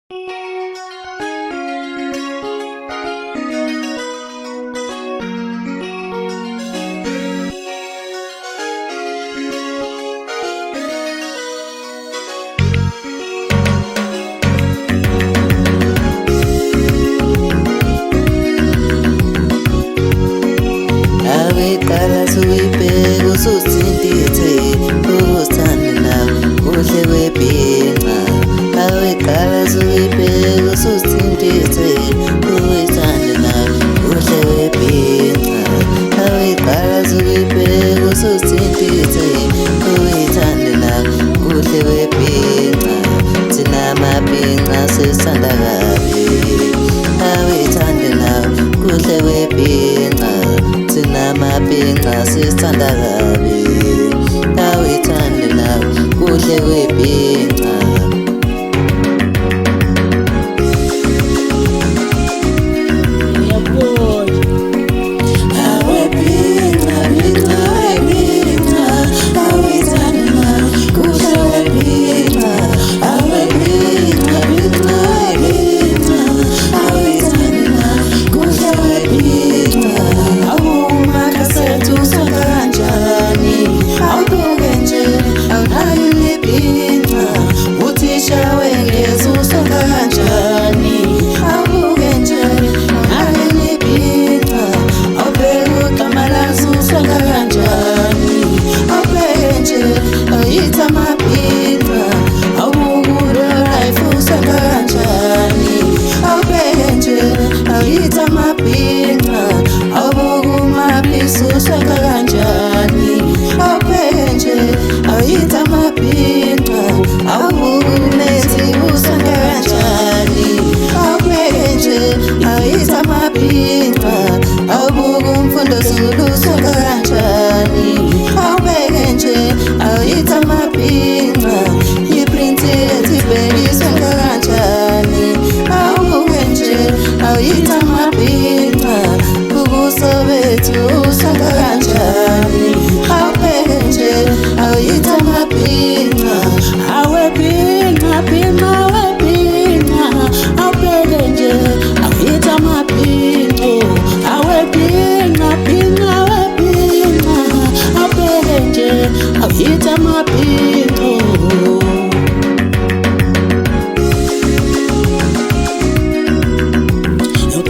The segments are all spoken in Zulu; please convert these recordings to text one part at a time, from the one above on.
Qala suyibheka ususindithe uthande nawe kuhle kwebhinqa. Qala suyibheka ususindithe uthande nawe kuhle kwebhinqa. Qala suyibheka ususindithe uthande nawe kuhle kwebhinqa. Thina amabhinqa sisithanda kabi, awethande nawe kuhle kwebhinqa. Thina amabhinqa sisithanda kabi, awethande nawe kuhle kwebhinqa.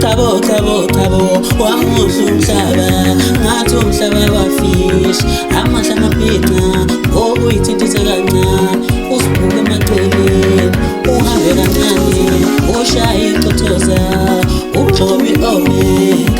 Thabo wamuhle umhlaba ngathi umhlaba wafish amahla amabhinqa okuyithintithe kancane usibuke emaceleni uhambe kancane ushaye icothoza ugxobe ome